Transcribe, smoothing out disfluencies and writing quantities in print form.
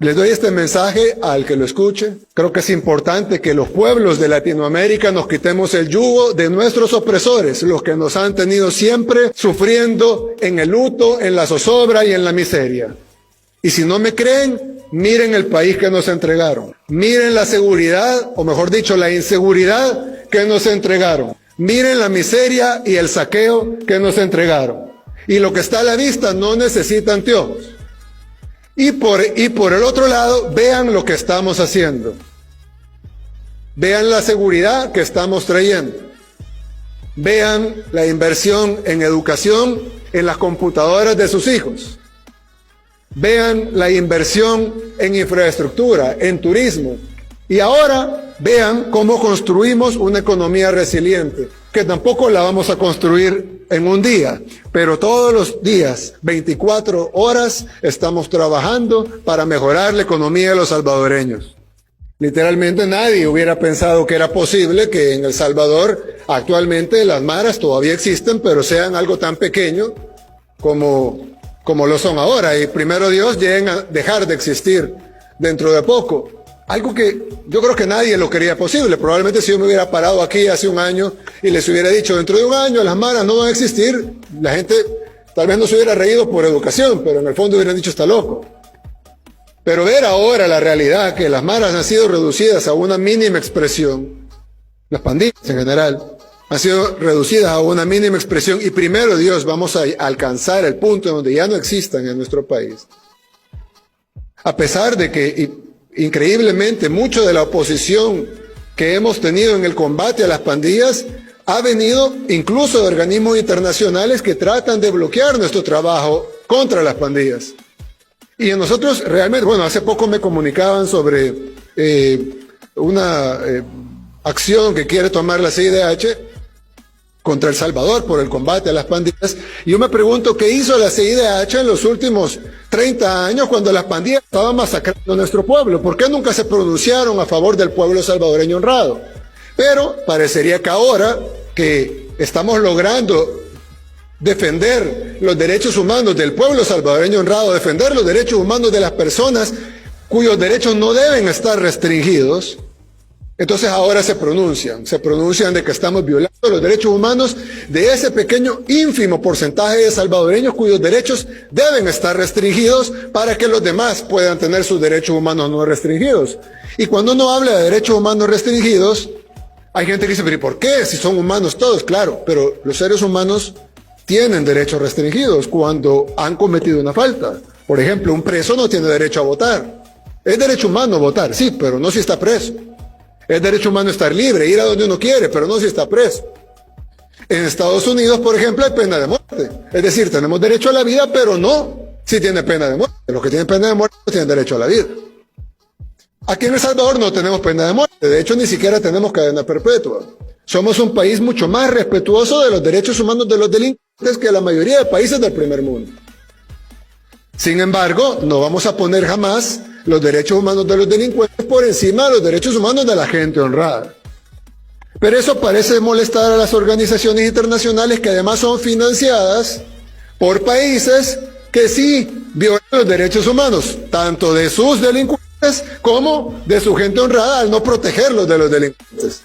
Les doy este mensaje al que lo escuche. Creo que es importante que los pueblos de Latinoamérica nos quitemos el yugo de nuestros opresores, los que nos han tenido siempre sufriendo en el luto, en la zozobra y en la miseria. Y si no me creen, miren el país que nos entregaron. Miren la seguridad, o mejor dicho, la inseguridad que nos entregaron. Miren la miseria y el saqueo que nos entregaron. Y lo que está a la vista no necesita anteojos. Y por el otro lado, vean lo que estamos haciendo. Vean la seguridad que estamos trayendo. Vean la inversión en educación en las computadoras de sus hijos. Vean la inversión en infraestructura, en turismo. Y ahora vean cómo construimos una economía resiliente, que tampoco la vamos a construir en un día, pero todos los días, 24 horas, estamos trabajando para mejorar la economía de los salvadoreños. Literalmente nadie hubiera pensado que era posible que en El Salvador actualmente las maras todavía existen, pero sean algo tan pequeño como lo son ahora, y primero Dios lleguen a dejar de existir dentro de poco. Algo que yo creo que nadie lo quería posible. Probablemente si yo me hubiera parado aquí hace un año y les hubiera dicho, dentro de un año las maras no van a existir, la gente tal vez no se hubiera reído por educación, pero en el fondo hubieran dicho, está loco. Pero ver ahora la realidad, que las maras han sido reducidas a una mínima expresión, las pandillas en general, han sido reducidas a una mínima expresión, y primero Dios vamos a alcanzar el punto en donde ya no existan en nuestro país. A pesar de que, increíblemente, mucho de la oposición que hemos tenido en el combate a las pandillas ha venido incluso de organismos internacionales que tratan de bloquear nuestro trabajo contra las pandillas. Y nosotros realmente, bueno, hace poco me comunicaban sobre una acción que quiere tomar la CIDH contra El Salvador por el combate a las pandillas, y yo me pregunto qué hizo la CIDH en los últimos 30 años cuando las pandillas estaban masacrando a nuestro pueblo. ¿Por qué nunca se pronunciaron a favor del pueblo salvadoreño honrado? Pero parecería que ahora que estamos logrando defender los derechos humanos del pueblo salvadoreño honrado, defender los derechos humanos de las personas cuyos derechos no deben estar restringidos, entonces ahora se pronuncian de que estamos violando los derechos humanos de ese pequeño, ínfimo porcentaje de salvadoreños cuyos derechos deben estar restringidos para que los demás puedan tener sus derechos humanos no restringidos. Y cuando uno habla de derechos humanos restringidos, hay gente que dice, pero ¿y por qué? Si son humanos todos, claro, pero los seres humanos tienen derechos restringidos cuando han cometido una falta. Por ejemplo, un preso no tiene derecho a votar. Es derecho humano votar, sí, pero no si está preso. Es derecho humano estar libre, ir a donde uno quiere, pero no si está preso. En Estados Unidos, por ejemplo, hay pena de muerte. Es decir, tenemos derecho a la vida, pero no si tiene pena de muerte. Los que tienen pena de muerte no tienen derecho a la vida. Aquí en El Salvador no tenemos pena de muerte. De hecho, ni siquiera tenemos cadena perpetua. Somos un país mucho más respetuoso de los derechos humanos de los delincuentes que la mayoría de países del primer mundo. Sin embargo, no vamos a poner jamás los derechos humanos de los delincuentes por encima de los derechos humanos de la gente honrada. Pero eso parece molestar a las organizaciones internacionales, que además son financiadas por países que sí violan los derechos humanos, tanto de sus delincuentes como de su gente honrada, al no protegerlos de los delincuentes.